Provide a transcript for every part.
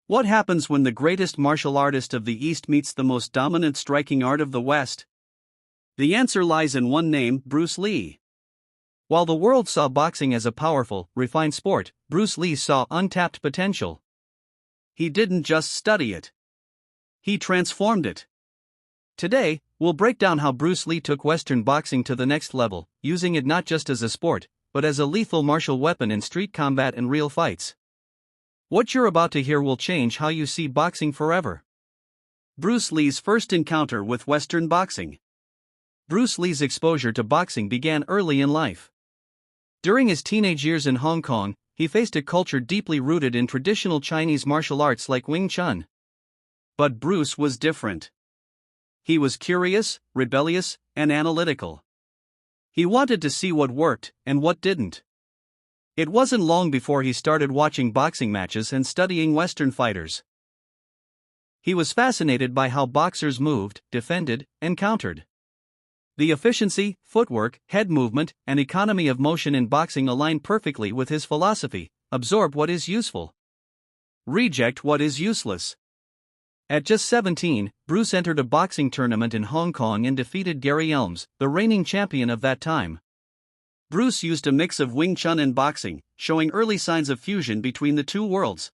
What happens when the greatest martial artist of the East meets the most dominant striking art of the West? The answer lies in one name: Bruce Lee. While the world saw boxing as a powerful, refined sport, Bruce Lee saw untapped potential. He didn't just study it. He transformed it. Today, we'll break down how Bruce Lee took Western boxing to the next level, using it not just as a sport, but as a lethal martial weapon in street combat and real fights. What you're about to hear will change how you see boxing forever. Bruce Lee's first encounter with Western boxing. Bruce Lee's exposure to boxing began early in life. During his teenage years in Hong Kong, he faced a culture deeply rooted in traditional Chinese martial arts like Wing Chun. But Bruce was different. He was curious, rebellious, and analytical. He wanted to see what worked and what didn't. It wasn't long before he started watching boxing matches and studying Western fighters. He was fascinated by how boxers moved, defended, and countered. The efficiency, footwork, head movement, and economy of motion in boxing aligned perfectly with his philosophy: absorb what is useful, reject what is useless. At just 17, Bruce entered a boxing tournament in Hong Kong and defeated Gary Elms, the reigning champion of that time. Bruce used a mix of Wing Chun and boxing, showing early signs of fusion between the two worlds.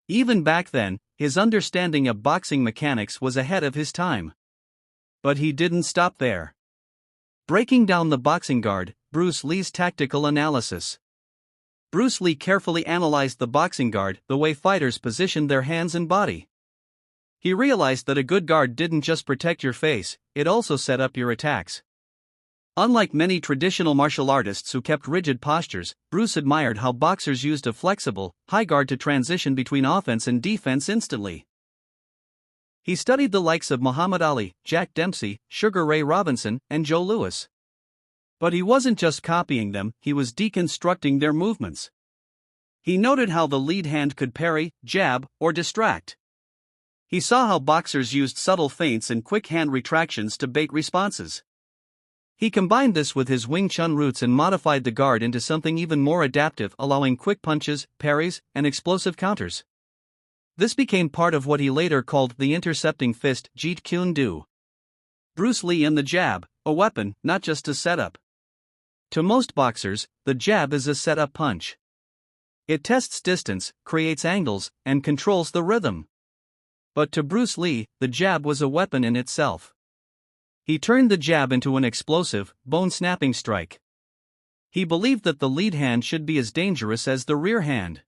Even back then, his understanding of boxing mechanics was ahead of his time. But he didn't stop there. Breaking down the boxing guard, Bruce Lee's tactical analysis. Bruce Lee carefully analyzed the boxing guard, the way fighters positioned their hands and body. He realized that a good guard didn't just protect your face, it also set up your attacks. Unlike many traditional martial artists who kept rigid postures, Bruce admired how boxers used a flexible, high guard to transition between offense and defense instantly. He studied the likes of Muhammad Ali, Jack Dempsey, Sugar Ray Robinson, and Joe Louis. But he wasn't just copying them, he was deconstructing their movements. He noted how the lead hand could parry, jab, or distract. He saw how boxers used subtle feints and quick hand retractions to bait responses. He combined this with his Wing Chun roots and modified the guard into something even more adaptive, allowing quick punches, parries, and explosive counters. This became part of what he later called the intercepting fist, Jeet Kune Do. Bruce Lee and the jab, a weapon, not just a setup. To most boxers, the jab is a setup punch. It tests distance, creates angles, and controls the rhythm. But to Bruce Lee, the jab was a weapon in itself. He turned the jab into an explosive, bone-snapping strike. He believed that the lead hand should be as dangerous as the rear hand.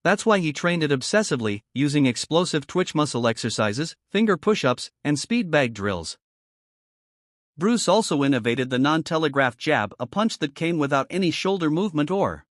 That's why he trained it obsessively, using explosive twitch muscle exercises, finger push-ups, and speed bag drills. Bruce also innovated the non-telegraphed jab, a punch that came without any shoulder movement or